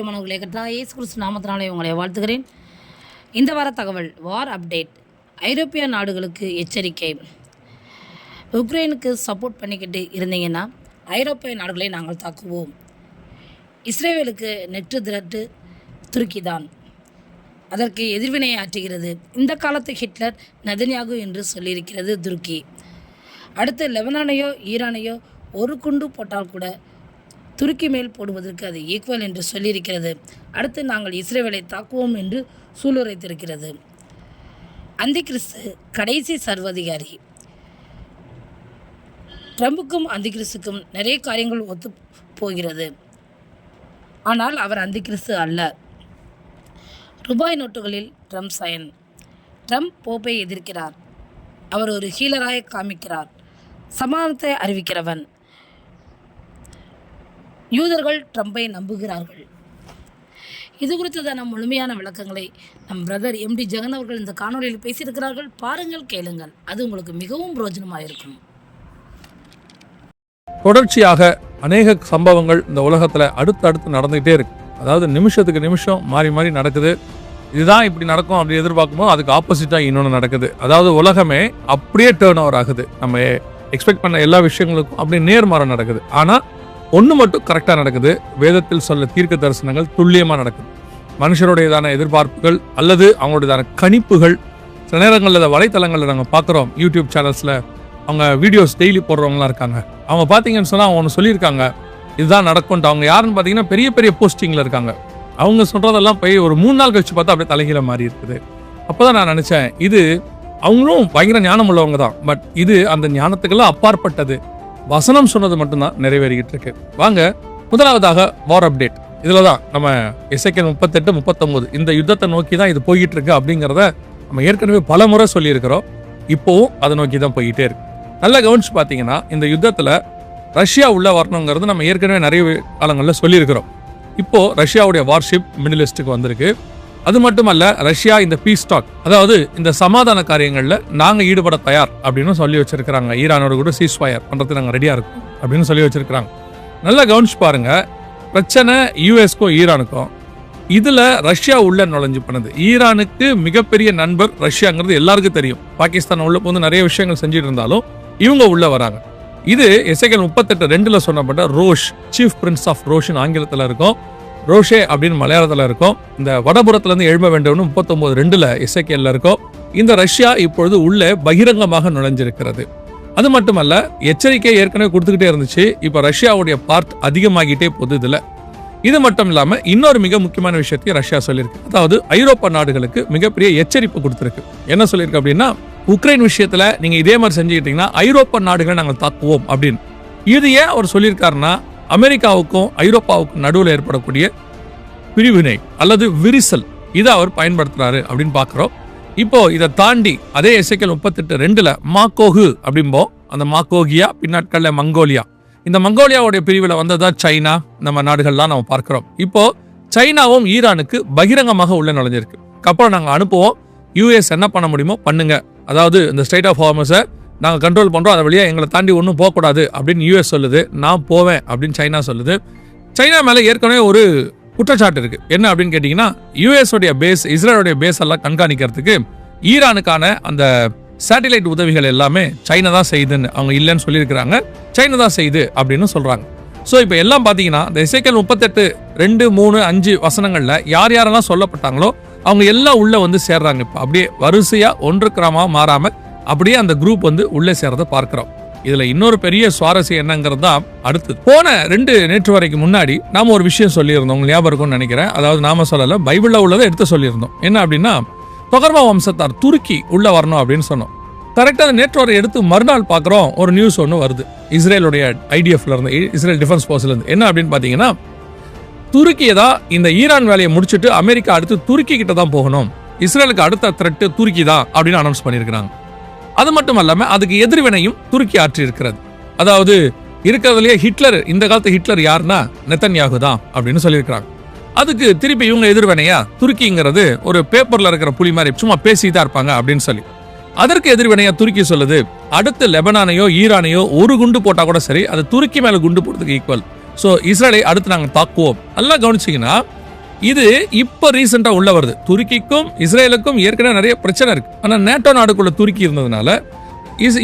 பிரியமானவர்களே, கர்த்தராகிய இயேசு கிறிஸ்து நாமத்தினாலே உங்களை வாழ்த்துகிறேன். இந்த வார தகவல் வார் அப்டேட். ஐரோப்பிய நாடுகளுக்கு எச்சரிக்கை. உக்ரைனுக்கு சப்போர்ட் பண்ணிக்கிட்டு இருந்தீங்கன்னா ஐரோப்பிய நாடுகளை நாங்கள் தாக்குவோம். இஸ்ரேலுக்கு நெற்று திரட்டு துருக்கி தான். அதற்கு எதிர்வினை ஆற்றுகிறது. இந்த காலத்து ஹிட்லர் நெதன்யாகு என்று சொல்லியிருக்கிறது துருக்கி. அடுத்து லெபனானையோ ஈரானையோ ஒரு குண்டு போட்டால் கூட துருக்கி மேல் போடுவதற்கு அது ஈக்குவல் என்று சொல்லியிருக்கிறது. அடுத்து நாங்கள் இஸ்ரேலை தாக்குவோம் என்று சூளுரைத்திருக்கிறது. அந்தி கிறிஸ்து கடைசி சர்வாதிகாரி. ட்ரம்புக்கும் அந்தி கிறிஸ்துக்கும் நிறைய காரியங்கள் ஒத்து போகிறது. ஆனால் அவர் அந்தி கிறிஸ்து அல்ல. ரூபாய் நோட்டுகளில் ட்ரம்ப் சயன். ட்ரம்ப் போப்பை எதிர்க்கிறார். அவர் ஒரு ஹீலராக காமிக்கிறார். சமாதானத்தை அறிவிக்கிறவன். யூதர்கள் ட்ரம்பை நம்புகிறார்கள். இது குறித்ததான முழுமையான விளக்கங்களை நம் பிரதர் MD ஜெகன் அவர்கள் இந்த காணொலியில் பேசியிருக்கிறார்கள். பாருங்கள், கேளுங்கள். அது உங்களுக்கு மிகவும் பிரயோஜனமாக இருக்கும். தொடர்ச்சியாக அநேக சம்பவங்கள் இந்த உலகத்தில் அடுத்தடுத்து நடந்துகிட்டே இருக்கு. அதாவது நிமிஷத்துக்கு நிமிஷம் மாறி மாறி நடக்குது. இதுதான் இப்படி நடக்கும் அப்படி எதிர்பார்க்கும்போது அதுக்கு ஆப்போசிட்டாக இன்னொன்று நடக்குது. அதாவது உலகமே அப்படியே டேர்ன் ஓவர் ஆகுது. நம்ம எக்ஸ்பெக்ட் பண்ண எல்லா விஷயங்களுக்கும் அப்படியே நேர்மாற நடக்குது. ஆனால் ஒன்று மட்டும் கரெக்டாக நடக்குது. வேதத்தில் சொல்ல தீர்க்க தரிசனங்கள் துல்லியமாக நடக்குது. மனுஷருடையதான எதிர்பார்ப்புகள் அல்லது அவங்களுடையதான கணிப்புகள் சில நேரங்களில் வலைத்தளங்களில் நாங்கள் பார்க்குறோம். யூடியூப் சேனல்ஸில் அவங்க வீடியோஸ் டெய்லி போடுறவங்களாம் இருக்காங்க. அவங்க பார்த்தீங்கன்னு சொன்னால் அவங்க ஒன்று சொல்லியிருக்காங்க, இதுதான் நடக்கும்ட்டு. அவங்க யாருன்னு பார்த்தீங்கன்னா பெரிய பெரிய போஸ்டிங்கில் இருக்காங்க. அவங்க சொல்கிறதெல்லாம் போய் ஒரு 3 நாள் கழிச்சு பார்த்தா அப்படியே தலைகீழ மாறி இருக்குது. அப்போ தான் நான் நினச்சேன், இது அவங்களும் பயங்கர ஞானம் உள்ளவங்க தான். பட் இது அந்த ஞானத்துக்கெல்லாம் அப்பாற்பட்டது. வசனம் சொன்னது மட்டும்தான் நிறைவேறிக்கிட்டு இருக்கு. வாங்க, முதலாவதாக வார் அப்டேட். இதில் தான் நம்ம எசேக்கியேல் 38, 39 இந்த யுத்தத்தை நோக்கி தான் இது போய்கிட்டு இருக்கு அப்படிங்கிறத நம்ம ஏற்கனவே பல முறை சொல்லியிருக்கிறோம். இப்போவும் அதை நோக்கி தான் போய்கிட்டே இருக்கு. நல்லா கவனிச்சு பார்த்தீங்கன்னா இந்த யுத்தத்தில் ரஷ்யா உள்ள வரணுங்கிறது நம்ம ஏற்கனவே நிறைய காலங்களில் சொல்லியிருக்கிறோம். இப்போ ரஷ்யாவுடைய வார்ஷிப் மிடில் ஈஸ்ட்டுக்கு வந்திருக்கு. அது மட்டுமல்ல, ரஷ்யா இந்த பீஸ் டாக், அதாவது இந்த சமாதான காரியங்களில் நாங்கள் ஈடுபட தயார் அப்படின்னு சொல்லி வச்சிருக்கிறாங்க. ஈரானோட கூட சீஸ்ஃபயர் பண்ணுறது நாங்கள் ரெடியாக இருக்கோம் அப்படின்னு சொல்லி வச்சிருக்கிறாங்க. நல்லா கவனிச்சு பாருங்க, பிரச்சனை யூஎஸ்க்கும் ஈரானுக்கும். இதில் ரஷ்யா உள்ள நுழைஞ்சு பண்ணுது. ஈரானுக்கு மிகப்பெரிய நண்பர் ரஷ்யாங்கிறது எல்லாருக்கும் தெரியும். பாகிஸ்தான் உள்ள போது நிறைய விஷயங்கள் செஞ்சுட்டு இருந்தாலும் இவங்க உள்ள வராங்க. இது எசேக்கியேல் 38:2 சொன்னப்பட்ட ரோஷ், சீஃப் பிரின்ஸ் ஆஃப் ரோஷ்னு ஆங்கிலத்தில் இருக்கும். ரோஷே அப்படின்னு மலையாளத்தில் இருக்கும். இந்த வடபுறத்துலேருந்து எழும்ப வேண்டும்னு 39:2 எசேக்கியேல்ல இருக்கும். இந்த ரஷ்யா இப்பொழுது உள்ளே பகிரங்கமாக நுழைஞ்சிருக்கிறது. அது மட்டுமல்ல, எச்சரிக்கை ஏற்கனவே கொடுத்துக்கிட்டே இருந்துச்சு. இப்போ ரஷ்யாவுடைய பார்ட் அதிகமாகிட்டே போகுது இதில். இது மட்டும் இல்லாமல் இன்னொரு மிக முக்கியமான விஷயத்தையும் ரஷ்யா சொல்லியிருக்கு. அதாவது ஐரோப்பா நாடுகளுக்கு மிகப்பெரிய எச்சரிப்பு கொடுத்துருக்கு. என்ன சொல்லியிருக்கு அப்படின்னா, உக்ரைன் விஷயத்தில் நீங்கள் இதே மாதிரி செஞ்சுக்கிட்டீங்கன்னா ஐரோப்பா நாடுகளை நாங்கள் தாக்குவோம் அப்படின்னு. இது ஏன் அவர் சொல்லியிருக்காருன்னா, அமெரிக்காவுக்கும் ஐரோப்பாவுக்கும் நடுவில் ஏற்படக்கூடிய பிரிவினை அல்லது விரிசல் இதை அவர் பயன்படுத்துறாரு அப்படின்னு பார்க்குறோம். இப்போ இதை தாண்டி அதே எசேக்கியேல் 38:2 மாக்கோகு அப்படிம்போம். அந்த மாக்கோகியா பின்னாட்களில் மங்கோலியா, இந்த மங்கோலியாவுடைய பிரிவில் வந்ததா சைனா, நம்ம நாடுகள்லாம் நம்ம பார்க்கிறோம். இப்போ சைனாவும் ஈரானுக்கு பகிரங்கமாக உள்ள நுழைஞ்சிருக்கு. அப்புறம் நாங்கள் அனுப்புவோம், யூஎஸ் என்ன பண்ண முடியுமோ பண்ணுங்க. அதாவது இந்த ஸ்ட்ரெய்ட் ஆஃப் ஹார்மஸை நாங்கள் கண்ட்ரோல் பண்ணுறோம், அதை வழியாக எங்களை தாண்டி ஒன்றும் போகக்கூடாது அப்படின்னு யூஎஸ் சொல்லுது. நான் போவேன் அப்படின்னு சைனா சொல்லுது. சைனா மேலே ஏற்கனவே ஒரு குற்றச்சாட்டு இருக்குது. என்ன அப்படின்னு கேட்டிங்கன்னா, யூஎஸ் உடைய பேஸ், இஸ்ரேலுடைய பேஸ் எல்லாம் கண்காணிக்கிறதுக்கு ஈரானுக்கான அந்த சேட்டிலைட் உதவிகள் எல்லாமே சைனா தான் செய்யுதுன்னு அவங்க இல்லைன்னு சொல்லியிருக்கிறாங்க. சைனா தான் செய்யுது அப்படின்னு சொல்கிறாங்க. ஸோ இப்போ எல்லாம் பார்த்தீங்கன்னா இந்த எசேக்கியேல் 38:2, 3, 5 வசனங்களில் யார் யாரெல்லாம் சொல்லப்பட்டாங்களோ அவங்க எல்லாம் உள்ளே வந்து சேர்றாங்க. இப்போ அப்படியே வரிசையாக ஒன்று கிராமமாக மாறாமல் அப்படியே அந்த குரூப் வந்து உள்ளே சேர்றதை பார்க்கிறோம். இதுல இன்னொரு பெரிய சுவாரஸ்யம் என்னங்கிறது தான் அடுத்தது. போன நேற்று வரைக்கும் முன்னாடி நாம ஒரு விஷயம் சொல்லியிருந்தோம், உங்களுக்கு ஞாபகம் இருக்கும்னு நினைக்கிறேன். அதாவது நாம சொல்லல, பைபிள்ல உள்ளதை எடுத்து சொல்லியிருந்தோம். என்ன அப்படின்னா, தொகர்மா வம்சத்தார் துருக்கி உள்ள வரணும் அப்படின்னு சொன்னோம். கரெக்டாக நேற்று வரை எடுத்து மறுநாள் பார்க்குறோம், ஒரு நியூஸ் ஒன்று வருது இஸ்ரேலுடைய IDFல இருந்து, இஸ்ரேல் டிஃபென்ஸ் ஃபோர்ஸ்ல இருந்து. என்ன அப்படின்னு பார்த்தீங்கன்னா, துருக்கியை தான் இந்த ஈரான் வேலையை முடிச்சுட்டு அமெரிக்கா அடுத்து துருக்கி கிட்ட தான் போகணும், இஸ்ரேலுக்கு அடுத்த த்ரெட்டு துருக்கி தான் அப்படின்னு அனௌன்ஸ் பண்ணியிருக்கிறாங்க. அது மட்டும் இல்லாமல் அதுக்கு எதிர்வினையும் துருக்கி ஆற்றி இருக்கிறது. அதாவது இருக்கிறதுலேயே ஹிட்லர், இந்த காலத்து ஹிட்லர் யாருன்னா நெதன்யாகு தான் அப்படின்னு சொல்லியிருக்கிறாங்க. அதுக்கு திருப்பி இவங்க எதிர்வினையா துருக்கிங்கிறது ஒரு பேப்பர்ல இருக்கிற புலி மாதிரி சும்மா பேசிதான் இருப்பாங்க அப்படின்னு சொல்லி அதற்கு எதிர்வினையா துருக்கி சொல்லுது, அடுத்து லெபனானையோ ஈரானையோ ஒரு குண்டு போட்டா கூட சரி, அது துருக்கி மேல குண்டு போடுறதுக்கு ஈக்குவல். ஸோ இஸ்ரேலை அடுத்து நாங்கள் தாக்குவோம். நல்லா கவனிச்சிங்கன்னா இது இப்போ ரீசெண்டாக உள்ள வருது. துருக்கிக்கும் இஸ்ரேலுக்கும் ஏற்கனவே நிறைய பிரச்சனை இருக்கு. ஆனால் நேட்டோ நாடுக்குள்ள துருக்கி இருந்ததுனால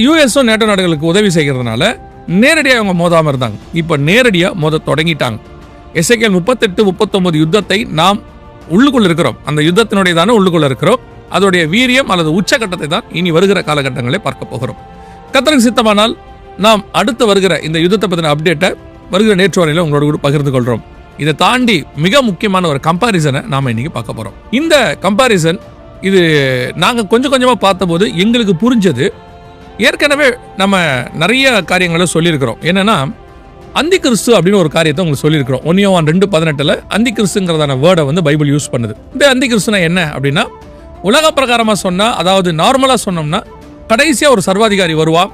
யூஎஸும் நேட்டோ நாடுகளுக்கு உதவி செய்கிறதுனால நேரடியாக அவங்க மோதாமல் இருந்தாங்க. இப்போ நேரடியாக மோத தொடங்கிட்டாங்க. எசேக்கியேல் 38-39 யுத்தத்தை நாம் உள்ளுக்குள்ள இருக்கிறோம். அந்த யுத்தத்தினுடையதான உள்ளுக்குள்ள இருக்கிறோம். அதோடைய வீரியம் அல்லது உச்சகட்டத்தை தான் இனி வருகிற காலகட்டங்களை பார்க்க போகிறோம். கர்த்தருக்கு சித்தமானால் நாம் அடுத்து வருகிற இந்த யுத்தத்தை பற்றின அப்டேட்டை வருகிற நேற்று வரையில் உங்களோட கூட பகிர்ந்து கொள்கிறோம். இதை தாண்டி மிக முக்கியமான ஒரு கம்பாரிசனை நாம் இன்னைக்கு பார்க்க போகிறோம். இந்த கம்பாரிசன் இது நாங்கள் கொஞ்சம் கொஞ்சமாக பார்த்தபோது எங்களுக்கு புரிஞ்சது. ஏற்கனவே நம்ம நிறைய காரியங்களை சொல்லியிருக்கிறோம். என்னன்னா அந்தி கிறிஸ்து அப்படின்னு ஒரு காரியத்தை உங்களுக்கு சொல்லியிருக்கிறோம். 1 யோவான் 2:18 அந்தி கிறிஸ்துங்கிறதான வேர்டை வந்து பைபிள் யூஸ் பண்ணுது. இந்த அந்தி கிறிஸ்துனா என்ன அப்படின்னா, உலக பிரகாரமாக சொன்னா, அதாவது நார்மலாக சொன்னோம்னா, கடைசியாக ஒரு சர்வாதிகாரி வருவான்,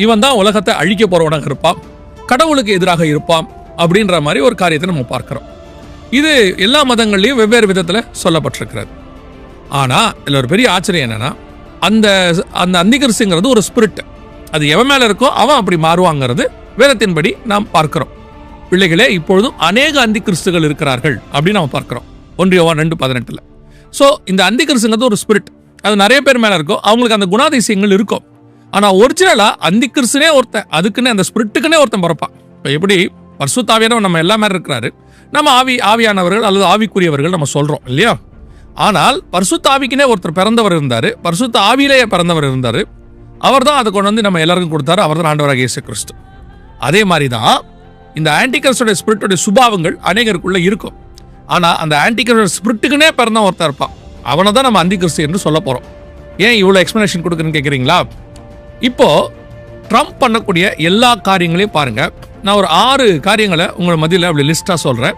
இவன் தான் உலகத்தை அழிக்க போறவனாக இருப்பான், கடவுளுக்கு எதிராக இருப்பான் அப்படின்ற மாதிரி ஒரு காரியத்தை நம்ம பார்க்கிறோம். இது எல்லா மதங்கள்லையும் வெவ்வேறு விதத்தில் சொல்லப்பட்டிருக்கிறது. ஆனால் இதில் ஒரு பெரிய ஆச்சரியம் என்னன்னா, அந்த அந்த அந்தி கிறிஸ்துங்கிறது ஒரு ஸ்பிரிட். அது எவன் மேலே இருக்கோ அவன் அப்படி மாறுவாங்கிறது வேதத்தின்படி நாம் பார்க்கிறோம். பிள்ளைகளே, இப்பொழுதும் அநேக அந்தி கிறிஸ்துகள் இருக்கிறார்கள் அப்படின்னு நம்ம பார்க்கிறோம் 1 யோவான் 2:18. ஸோ இந்த அந்தி கிறிஸ்துங்கிறது ஒரு ஸ்பிரிட். அது நிறைய பேர் மேலே இருக்கும், அவங்களுக்கு அந்த குணாதிசயங்கள் இருக்கும். ஆனால் ஒரிஜினலாக அந்தி கிறிஸ்துனே ஒருத்தன், அதுக்குன்னு அந்த ஸ்பிரிட்டுக்குன்னே ஒருத்தன் பிறப்பான். இப்போ எப்படி பரிசுத்த ஆவியானவர் நம்ம எல்லா மாதிரி இருக்கிறாரு, நம்ம ஆவியானவர்கள் அல்லது ஆவிக்குரியவர்கள் நம்ம சொல்கிறோம் இல்லையா? ஆனால் பரிசுத்த ஆவிக்குனே ஒருத்தர் பிறந்தவர் இருந்தார், பரிசுத்த ஆவியிலேயே பிறந்தவர் இருந்தார். அவர் தான் அதை கொண்டு வந்து நம்ம எல்லாருக்கும் கொடுத்தாரு. அவர் தான் ஆண்டவராகிய இயேசு கிறிஸ்து. அதே மாதிரி தான் இந்த ஆன்டிகிறிஸ்டோட ஸ்பிரிட்டோட சுபாவங்கள் அநேகருக்குள்ள இருக்கும். ஆனால் அந்த ஆன்டிகிறிஸ்டோட ஸ்பிரிட்டுக்குனே பிறந்த ஒருத்தர் இருப்பான், அவனை தான் நம்ம அந்தி கிறிஸ்து என்று சொல்ல போகிறோம். ஏன் இவ்வளோ எக்ஸ்பிளனேஷன் கொடுக்குறேன்னு கேட்குறீங்களா? இப்போ ட்ரம்ப் பண்ணக்கூடிய எல்லா காரியங்களையும் பாருங்க. நான் ஒரு 6 காரியங்களை உங்களை மத்தியில் அப்படி லிஸ்டாக சொல்கிறேன்.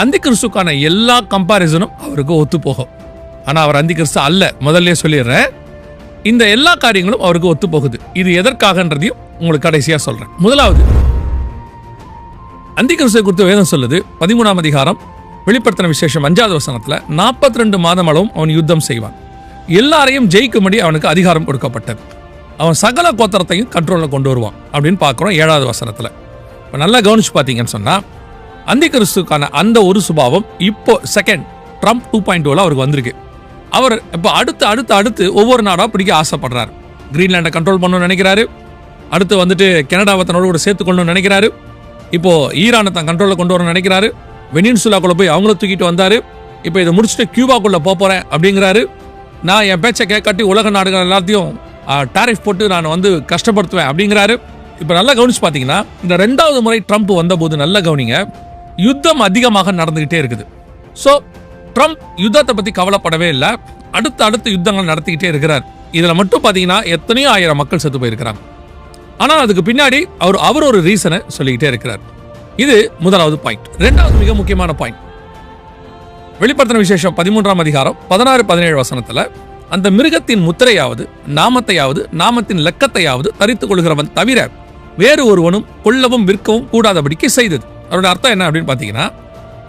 அந்தி கிறிஸ்துக்கான எல்லா கம்பாரிசனும் அவருக்கு ஒத்து போகும். ஆனால் அவர் அந்தி கிறிஸ்து அல்ல, முதல்ல சொல்லிடுறேன். இந்த எல்லா காரியங்களும் அவருக்கு ஒத்து போகுது. இது எதற்காகன்றதையும் உங்களுக்கு கடைசியாக சொல்றேன். முதலாவது, அந்தி கிறிஸ்துவை குறித்து வேதம் சொல்லுது 13ஆம் அதிகாரம் வெளிப்படுத்தின விசேஷம் 5வது வசனத்துல, 42 மாதம் அளவும் அவன் யுத்தம் செய்வான், எல்லாரையும் ஜெயிக்கும்படி அவனுக்கு அதிகாரம் கொடுக்கப்பட்டது, அவன் சகல கோத்திரத்தையும் கண்ட்ரோல்ல கொண்டு வருவான் அப்படின்னு பார்க்கிறோம் 7வது வசனத்துல. இப்போ நல்லா கவனிச்சு பார்த்தீங்கன்னு சொன்னா, அந்தி கிறிஸ்துக்கான அந்த ஒரு சுபாவம் இப்போ செகண்ட் ட்ரம்ப் 2.0 அவருக்கு வந்திருக்கு. அவர் இப்போ அடுத்து ஒவ்வொரு நாடாக பிடிக்க ஆசைப்படுறாரு. கிரீன்லாண்டை கண்ட்ரோல் பண்ணணும்னு நினைக்கிறாரு. அடுத்து வந்துட்டு கனடாவை தன்னோட கூட சேர்த்துக்கொள்ளணும்னு நினைக்கிறாரு. இப்போ ஈரானை தான் கண்ட்ரோலில் கொண்டு வரணும்னு நினைக்கிறாரு. வெனின்சுலாக்குள்ள போய் அவங்கள தூக்கிட்டு வந்தாரு. இப்போ இதை முடிச்சுட்டு கியூபாக்குள்ள போறேன் அப்படிங்கிறாரு. நான் என் பேச்சை கேட்காட்டி உலக நாடுகள் எல்லாத்தையும் டாரிஃப் போட்டு நான் வந்து கஷ்டப்படுத்துவேன் அப்படிங்கிறாரு. இப்போ நல்லா கவனிச்சு பார்த்தீங்கன்னா, இந்த 2வது முறை ட்ரம்ப் வந்தபோது நல்லா கவனிங்க, யுத்தம் அதிகமாக நடந்துகிட்டே இருக்குது. ஸோ ட்ரம்ப் யுத்தத்தை பற்றி கவலைப்படவே இல்லை, அடுத்த யுத்தங்கள் நடத்திக்கிட்டே இருக்கிறார். இதில் மட்டும் பார்த்தீங்கன்னா எத்தனையோ ஆயிரம் மக்கள் செத்து போயிருக்கிறாங்க. ஆனால் அதுக்கு பின்னாடி அவர் ஒரு ரீசனை சொல்லிக்கிட்டே இருக்கிறார். இது முதலாவது பாயிண்ட். 2வது மிக முக்கியமான பாயிண்ட், வெளிப்படுத்தின விசேஷம் 13ஆம் அதிகாரம் 16-17 வசனத்தில், அந்த மிருகத்தின் முத்திரையாவது நாமத்தையாவது நாமத்தின் லக்கத்தையாவது தரித்துக் கொள்கிறவன் தவிர வேறு ஒருவனும் கொல்லவும் விற்கவும் கூடாதபடிக்கு செய்தது. அவருடைய அர்த்தம் என்ன அப்படின்னு பார்த்தீங்கன்னா,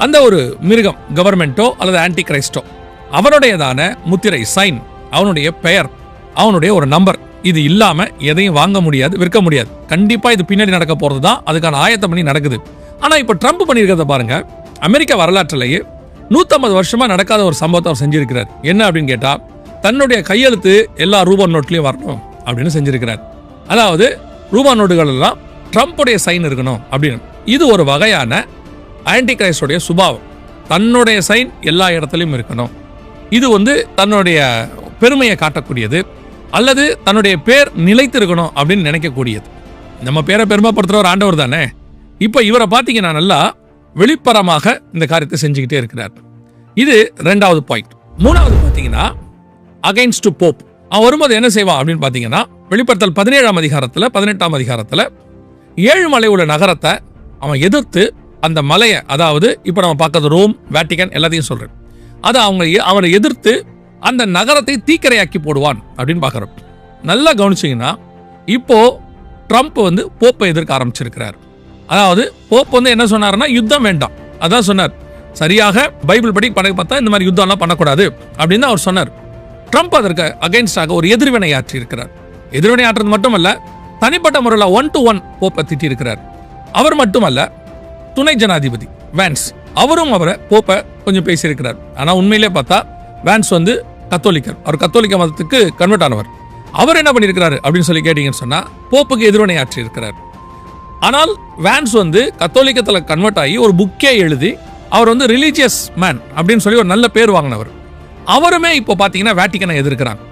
அந்த ஒரு மிருகம் கவர்மெண்ட்டோ அல்லது ஆன்டி கிரைஸ்டோ, அவனுடையதான முத்திரை சைன், அவனுடைய பெயர், அவனுடைய ஒரு நம்பர், இது இல்லாம எதையும் வாங்க முடியாது, விற்க முடியாது. கண்டிப்பா இது பின்னாடி நடக்க போறது தான், அதுக்கான ஆயத்த பண்ணி நடக்குது. ஆனா இப்ப ட்ரம்ப் பண்ணியிருக்கிறத பாருங்க, அமெரிக்க வரலாற்றிலேயே 150 வருஷமா நடக்காத ஒரு சம்பவத்தை அவர் செஞ்சிருக்கிறார். என்ன அப்படின்னு கேட்டா, தன்னுடைய கையெழுத்து எல்லா ரூபா நோட்லயும் வரணும் அப்படின்னு செஞ்சிருக்கிறார். அதாவது ரூபா நோட்டுகள் எல்லாம் ட்ரம்ப்புடைய சைன் இருக்கணும் அப்படின்னு. இது ஒரு வகையான ஆன்டி கிரைஸ்டோடைய சுபாவம். தன்னுடைய சைன் எல்லா இடத்துலையும் இருக்கணும். இது வந்து தன்னுடைய பெருமையை காட்டக்கூடியது, அல்லது தன்னுடைய பேர் நிலைத்திருக்கணும் அப்படின்னு நினைக்கக்கூடியது. நம்ம பேரை பெருமைப்படுத்துகிற ஒரு ஆண்டவர் தானே. இப்போ இவரை பார்த்தீங்கன்னா நல்லா வெளிப்பரமாக இந்த காரியத்தை செஞ்சுக்கிட்டே இருக்கிறார். இது 2வது பாயிண்ட். 3வது பார்த்தீங்கன்னா அகைன்ஸ்ட் போப். அவன் வரும்போது என்ன செய்வான் அப்படின்னு பார்த்தீங்கன்னா, வெளிப்படுத்தல் 17ஆம் அதிகாரத்தில் 18ஆம் அதிகாரத்தில் 7 மலை உள்ள நகரத்தை அவன் எதிர்த்து, அந்த மலையை, அதாவது இப்போ நம்ம பார்க்கறது ரோம், வேட்டிகன் எல்லாத்தையும் சொல்றேன், அதை அவனை எதிர்த்து அந்த நகரத்தை தீக்கிரையாக்கி போடுவான் அப்படின்னு பார்க்குறோம். நல்லா கவனிச்சிங்கன்னா, இப்போ ட்ரம்ப் வந்து போப்பை எதிர்க்க ஆரம்பிச்சிருக்கிறார். அதாவது போப் வந்து என்ன சொன்னார்னா, யுத்தம் வேண்டாம், அதான் சொன்னார். சரியாக பைபிள் படி பார்த்தா இந்த மாதிரி யுத்தம்லாம் பண்ணக்கூடாது அப்படின்னு அவர் சொன்னார். ட்ரம்ப் அதற்கு அகைன்ஸ்டாக ஒரு எதிர்வினை ஆற்றி இருக்கிறார். எதிர்வினை ஆற்றுறது மட்டுமல்ல, தனிப்பட்ட முறையில் 1-to-1 போப்பை திட்டி இருக்கிறார். அவர் மட்டுமல்ல, துணை ஜனாதிபதி வேன்ஸ், அவரும் அவரை போப்பை கொஞ்சம் பேசியிருக்கிறார். ஆனால் உண்மையிலே பார்த்தா வேன்ஸ் வந்து கத்தோலிக்கர், அவர் கத்தோலிக்க மதத்துக்கு கன்வெர்ட் ஆனவர். அவர் என்ன பண்ணியிருக்கிறாரு அப்படின்னு சொல்லி கேட்டீங்கன்னு சொன்னால் போப்புக்கு எதிர்வினை ஆற்றி இருக்கிறார். ஆனால் வேன்ஸ் வந்து கத்தோலிக்கத்தில் கன்வெர்ட் ஆகி ஒரு புக்கே எழுதி அவர் வந்து ரிலீஜியஸ் மேன் அப்படின்னு சொல்லி ஒரு நல்ல பேர் வாங்கினவர். அவருமே இப்போ பார்த்தீங்கன்னா வேட்டிக்கனை எதிர்க்கிறாங்க.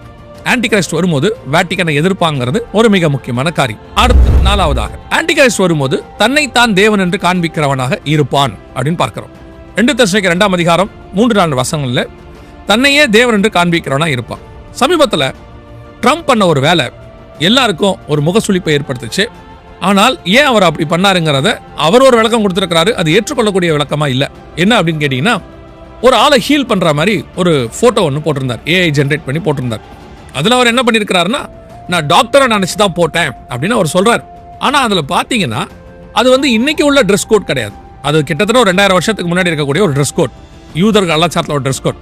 ஆன்டி கிரைஸ்ட் வரும்போது வேட்டிக்கனை எதிர்ப்பாங்கிறது ஒரு மிக முக்கியமான காரியம். அடுத்து 4வதாக ஆன்டி கிரைஸ்ட் வரும்போது தன்னைத்தான் தேவன் என்று காண்பிக்கிறவனாக இருப்பான் அப்படின்னு பார்க்கிறோம். 2 தெசலோனிக்கேயர் 2ஆம் அதிகாரம் 3-4 வசனங்களில் தன்னையே தேவன் என்று காண்பிக்கிறவனா இருப்பான். சமீபத்தில் ட்ரம்ப் பண்ண ஒரு வேலை எல்லாருக்கும் ஒரு முகசுளிப்பை ஏற்படுத்துச்சு. ஆனால் ஏன் அவர் அப்படி பண்ணாருங்கிறத அவர் ஒரு விளக்கம் கொடுத்துருக்கிறாரு. அது ஏற்றுக்கொள்ளக்கூடிய விளக்கமா இல்லை. என்ன அப்படின்னு கேட்டீங்கன்னா, ஒரு ஆளை ஹீல் பண்ற மாதிரி ஒரு போட்டோ ஒன்று போட்டிருந்தார், ஏஐ ஜென்ரேட் பண்ணி போட்டிருந்தார். அதில் அவர் என்ன பண்ணியிருக்கிறாருன்னா, நான் டாக்டரை நினச்சி தான் போட்டேன் அப்படின்னு அவர் சொல்றாரு. ஆனால் அதில் பார்த்தீங்கன்னா அது வந்து இன்னைக்கு உள்ள ட்ரெஸ் கோட் கிடையாது. அது கிட்டத்தட்ட ஒரு 2000 வருஷத்துக்கு முன்னாடி இருக்கக்கூடிய ஒரு ட்ரெஸ் கோட், யூதர் கலாச்சாரத்தில் ஒரு ட்ரெஸ் கோட்.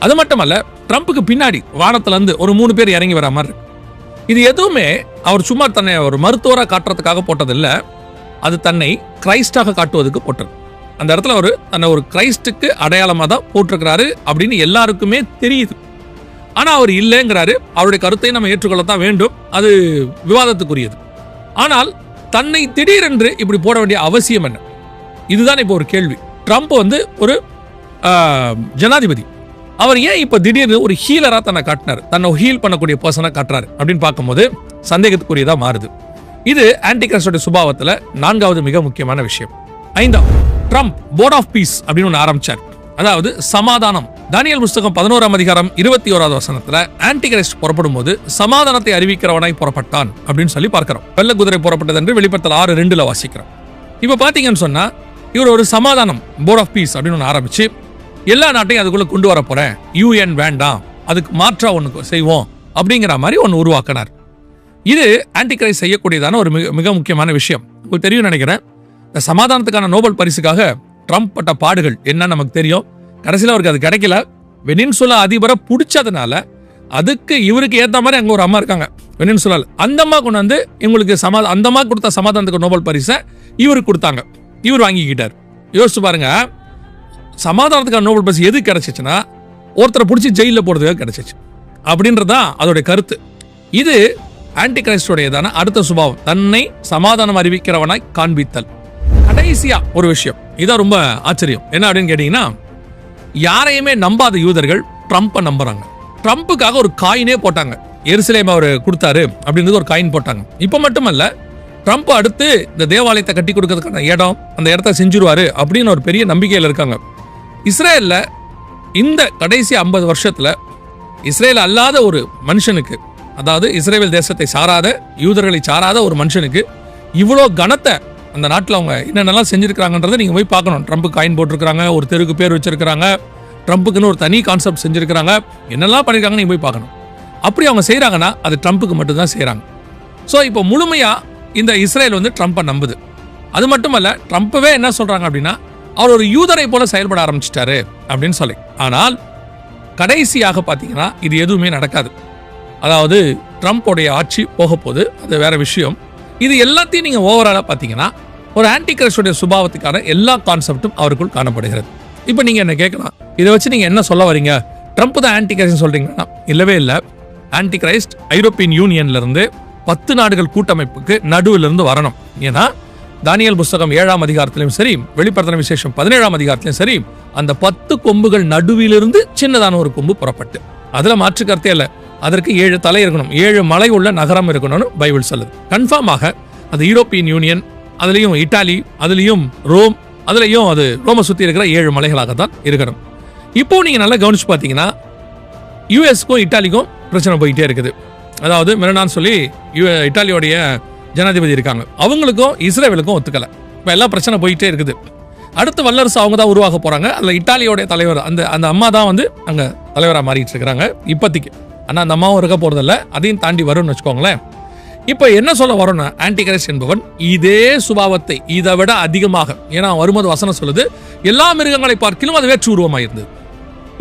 அது மட்டுமல்ல, ட்ரம்ப்புக்கு பின்னாடி வானத்திலேருந்து ஒரு 3 பேர் இறங்கி வர மாதிரி இருக்கு. இது எதுவுமே அவர் சும்மா தன்னை ஒரு மருத்துவராக காட்டுறதுக்காக போட்டதில்லை, அது தன்னை கிரைஸ்டாக காட்டுவதற்கு போட்டது. அந்த இடத்துல அவர் தன்னை ஒரு கிரைஸ்டுக்கு அடையாளமாக தான் போட்டிருக்கிறாரு அப்படின்னு எல்லாருக்குமே தெரியுது. ஆனால் அவர் இல்லைங்கிறாரு. அவருடைய கருத்தை நம்ம ஏற்றுக்கொள்ளத்தான் வேண்டும், அது விவாதத்துக்குரியது. ஆனால் தன்னை திடீரென்று இப்படி போட வேண்டிய அவசியம் என்ன? இதுதான் இப்போ ஒரு கேள்வி. ட்ரம்ப் வந்து ஒரு ஜனாதிபதி, அவர் ஏன் இப்போ திடீர்னு ஒரு ஹீலராக தன்னை காட்டினார், தன்னை ஹீல் பண்ணக்கூடிய பர்சனாக காட்டுறாரு அப்படின்னு பார்க்கும்போது சந்தேகத்துக்குரியதாக மாறுது. இது ஆன்டி கிரைஸ்டோட சுபாவத்தில் 4வது மிக முக்கியமான விஷயம். 5வது, ட்ரம்ப் போர்ட் ஆஃப் பீஸ் அப்படின்னு ஒன்று ஆரம்பிச்சார், அதாவது சமாதானம். தானியேல் புஸ்தகம் 11ஆம் அதிகாரம் 21வது வசனத்துல ஆன்டி கிரைஸ்ட் புறப்படும் போது சமாதானத்தை அறிவிக்கிறவனாய் புறப்பட்டான் அப்படின்னு சொல்லி பார்க்கிறோம். வெள்ளை குதிரை புறப்பட்டது என்று வெளிப்படுத்தல் 6:2 வாசிக்கிறோம். இப்ப பாத்தீங்கன்னு சொன்னா இவர் ஒரு சமாதானம் போர்ட் ஆஃப் பீஸ் அப்படின்னு ஒன்று ஆரம்பிச்சு எல்லா நாட்டையும் அதுக்குள்ள கொண்டு வர போறேன், UN வேண்டாம், அதுக்கு மாற்றா ஒன்று செய்வோம் அப்படிங்கிற மாதிரி ஒன்று உருவாக்கினார். இது ஆன்டி கிரைஸ்ட் செய்யக்கூடியதான ஒரு மிக முக்கியமான விஷயம். உங்களுக்கு தெரியும் நினைக்கிறேன். இந்த சமாதானத்துக்கான நோபல் பரிசுக்காக ட்ரம்ப் பட்ட பாடுகள் என்ன நமக்கு தெரியும். கடைசியில் அவருக்கு அது கிடைக்கல. வெனின்சுலா அதிபரை பிடிச்சதுனால அதுக்கு இவருக்கு ஏற்ற மாதிரி அங்கே ஒரு அம்மா இருக்காங்க வெனின்சுலால, அந்த அம்மா கொண்டு வந்து இவங்களுக்கு அந்த அம்மா கொடுத்த சமாதானத்துக்கு நோபல் பரிசை இவருக்கு கொடுத்தாங்க. இவர் வாங்கிக்கிட்டார். யோசிச்சு பாருங்க, சமாதானத்துக்கான நோபல் பரிசு எது கிடைச்சிச்சுன்னா ஒருத்தரை பிடிச்சி ஜெயிலில் போடுறதுக்காக கிடைச்சிச்சு அப்படின்றதான் அதோடைய கருத்து. இது ஆன்டி கிரைஸ்டோடையதான அடுத்த சுபாவம், தன்னை சமாதானம் அறிவிக்கிறவனாய் காண்பித்தல். கடைசியா ஒரு விஷயம், இதான் ரொம்ப ஆச்சரியம். என்ன அப்படின்னு கேட்டீங்கன்னா, யாரையுமே நம்பாத யூதர்கள் ட்ரம்ப்பை நம்புறாங்க. ட்ரம்ப்புக்காக ஒரு காயினே போட்டாங்க. எருசலேம் அவர் கொடுத்தாரு அப்படின்றது ஒரு காயின் போட்டாங்க. இப்போ மட்டுமல்ல, ட்ரம்ப் அடுத்து இந்த தேவாலயத்தை கட்டி கொடுக்கறதுக்கான இடம், அந்த இடத்த செஞ்சிருவாரு அப்படின்னு ஒரு பெரிய நம்பிக்கையில் இருக்காங்க. இஸ்ரேல்ல இந்த கடைசி 50 வருஷத்துல இஸ்ரேல் அல்லாத ஒரு மனுஷனுக்கு, அதாவது இஸ்ரேல் தேசத்தை சாராத யூதர்களை சாராத ஒரு மனுஷனுக்கு இவ்வளோ கனத்தை அந்த நாட்டில் அவங்க என்னென்னலாம் செஞ்சிருக்காங்கன்றதை நீங்கள் போய் பார்க்கணும். ட்ரம்ப்புக்கு காயின் போட்டிருக்கிறாங்க, ஒரு தெருக்கு பேர் வச்சிருக்கிறாங்க, ட்ரம்ப்புக்குன்னு ஒரு தனி கான்செப்ட் செஞ்சிருக்கிறாங்க, என்னெல்லாம் பண்ணியிருக்காங்கன்னு நீங்கள் போய் பார்க்கணும். அப்படி அவங்க செய்கிறாங்கன்னா அது ட்ரம்ப்புக்கு மட்டும்தான் செய்கிறாங்க. ஸோ இப்போ முழுமையாக இந்த இஸ்ரேல் வந்து ட்ரம்ப்பை நம்புது. அது மட்டுமல்ல, ட்ரம்ப்பவே என்ன சொல்கிறாங்க அப்படின்னா, அவர் ஒரு யூதரை போல செயல்பட ஆரம்பிச்சிட்டாரு அப்படின்னு சொல்லி. ஆனால் கடைசியாக பார்த்தீங்கன்னா இது எதுவுமே நடக்காது. அதாவது ட்ரம்ப்போடைய ஆட்சி போக போது, அது வேற விஷயம். இது எல்லாத்தையும் நீங்கள் ஓவராலாக பார்த்தீங்கன்னா ஒரு ஆன்டி கிரைஸ்டோடைய சுபாவத்துக்கான எல்லா கான்செப்டும் அவருக்குள் காணப்படுகிறது. இப்போ நீங்கள் என்ன கேட்கலாம், இதை வச்சு நீங்கள் என்ன சொல்ல வரீங்க, ட்ரம்ப் தான் ஆன்டி கிரைஸ்ட் சொல்றீங்கன்னா? இல்லவே இல்லை. ஆன்டி கிரைஸ்ட் ஐரோப்பியன் யூனியன்ல இருந்து 10 நாடுகள் கூட்டமைப்புக்கு நடுவில் இருந்து வரணும். ஏன்னா தானியேல் புஸ்தகம் 7ஆம் அதிகாரத்திலும் சரி, வெளிப்படுத்தின விசேஷம் 17ஆம் அதிகாரத்திலும் சரி, அந்த 10 கொம்புகள் நடுவிலிருந்து சின்னதான ஒரு கொம்பு புறப்பட்டு, அதுல மாற்று கருத்தே இல்லை. அதற்கு 7 தலை இருக்கணும், 7 மலை உள்ள நகரம் இருக்கணும்னு பைபிள் சொல்லுது. கன்ஃபார்மாக அது யூரோப்பியன் யூனியன், அதுலேயும் இட்டாலி, அதுலேயும் ரோம், அதுலேயும் அது ரோமை சுற்றி இருக்கிற 7 மலைகளாக தான் இருக்கணும். இப்போ நீங்கள் நல்லா கவனிச்சு பார்த்தீங்கன்னா யூஎஸ்க்கும் இட்டாலிக்கும் பிரச்சனை போயிட்டே இருக்குது. அதாவது மெலனான்னு சொல்லி இட்டாலியோடைய ஜனாதிபதி இருக்காங்க, அவங்களுக்கும் இஸ்ரேலுக்கும் ஒத்துக்கலை. இப்போ எல்லாம் பிரச்சனை போயிட்டே இருக்குது. அடுத்த வல்லரசு அவங்க தான் உருவாக போகிறாங்க. அதில் இட்டாலியோடைய தலைவர் அந்த அம்மா தான் வந்து அங்கே தலைவராக மாறிட்டு இருக்கிறாங்க இப்போதைக்கு. ஆனால் அந்த அம்மாவும் இருக்க போகிறதில்ல, அதையும் தாண்டி வரும்னு வச்சுக்கோங்களேன். இப்போ என்ன சொல்ல வரோம்னா, ஆன்டி கிரைஸ்ட் என்பவன் இதே சுபாவத்தை இதை விட அதிகமாக, ஏன்னா வரும்போது வசனம் சொல்லுது, எல்லா மிருகங்களை பார்க்கிலும் அது வேற்று உருவமாக இருந்தது.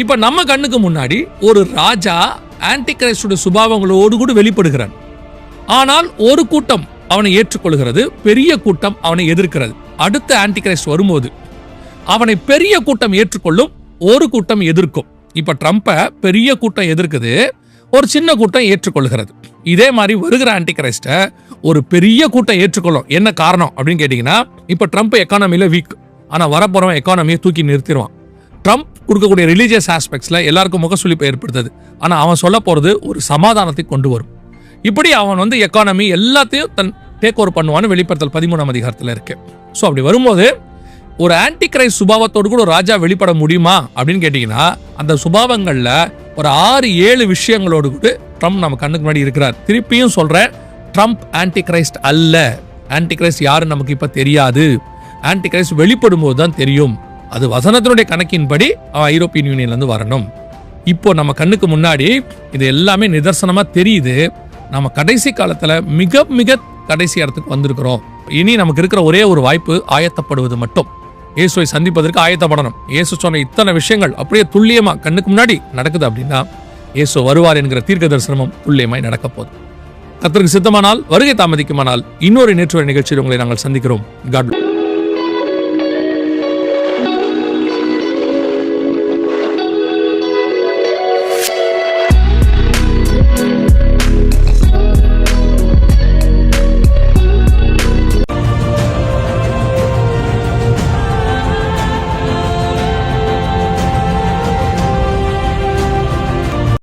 இப்போ நம்ம கண்ணுக்கு முன்னாடி ஒரு ராஜா ஆன்டி கிரைஸ்டுடைய சுபாவங்களோடு கூட வெளிப்படுகிறான். ஆனால் ஒரு கூட்டம் அவனை ஏற்றுக்கொள்கிறது, பெரிய கூட்டம் அவனை எதிர்க்கிறது. அடுத்த ஆன்டி கிரைஸ்ட் வரும்போது அவனை பெரிய கூட்டம் ஏற்றுக்கொள்ளும், ஒரு கூட்டம் எதிர்க்கும். இப்ப ட்ரம்பை பெரிய கூட்டம் எதிர்க்குது, ஒரு சின்ன கூட்டம் ஏற்றுக்கொள்கிறது. இதே மாதிரி வருகிற ஆன்டி கிரைஸ்ட ஒரு பெரிய கூட்டம் ஏற்றுக்கொள்ளும். என்ன காரணம் அப்படின்னு கேட்டீங்கன்னா, இப்ப ட்ரம்ப் எக்கானமில வீக், ஆனா வரப்போறவன் எக்கானமியை தூக்கி நிறுத்திடுவான். ட்ரம்ப் கொடுக்கக்கூடிய ரிலீஜியஸ் ஆஸ்பெக்ட்ஸ்ல எல்லாருக்கும் முகசுளிப்பு ஏற்படுத்துது, ஆனா அவன் சொல்ல போறது ஒரு சமாதானத்தை கொண்டு வரும். இப்படி அவன் எக்கானமி எல்லாத்தையும் தன் டேக் ஓவர் பண்ணுவான்னு வெளிப்படுத்தல் 13ஆம் அதிகாரத்தில் இருக்கு. ஸோ அப்படி வரும்போது ஒரு ஆன்டி கிரைஸ்ட் சுபாவத்தோடு கூட ஒரு ராஜா வெளிப்பட முடியுமா அப்படின்னு கேட்டீங்கன்னா, அந்த சுபாவங்கள்ல ஒரு 6-7 விஷயங்களோடு கூட ட்ரம்ப் நம்ம கண்ணுக்கு முன்னாடி இருக்கிறார். திருப்பியும் சொல்றேன், ட்ரம்ப் ஆன்டி கிரைஸ்ட் அல்ல. ஆன்டி கிரைஸ்ட் யாருன்னு நமக்கு இப்ப தெரியாது. ஆன்டி கிரைஸ்ட் வெளிப்படும் போது தான் தெரியும். அது வசனத்தினுடைய கணக்கின்படி அவன் ஐரோப்பியன் யூனியன்ல இருந்து வரணும். இப்போ நம்ம கண்ணுக்கு முன்னாடி இது எல்லாமே நிதர்சனமா தெரியுது. நம்ம கடைசி காலத்துல மிக மிக கடைசி இடத்துக்கு வந்திருக்கிறோம். இனி நமக்கு இருக்கிற ஒரே ஒரு வாய்ப்பு ஆயத்தப்படுவது மட்டும். இயேசுவை சந்திப்பதற்கு ஆயத்தப்படணும். இயேசு சொன்ன இத்தனை விஷயங்கள் அப்படியே துல்லியமா கண்ணுக்கு முன்னாடி நடக்குது அப்படின்னா, இயேசு வருவார் என்கிற தீர்க்க தரிசனமும் துல்லியமாய் நடக்க போகுது. கர்த்தருக்கு சித்தமானால், வருகை தாமதிக்குமானால், இன்னொரு நேற்று நிகழ்ச்சியில் உங்களை நாங்கள் சந்திக்கிறோம். God plus.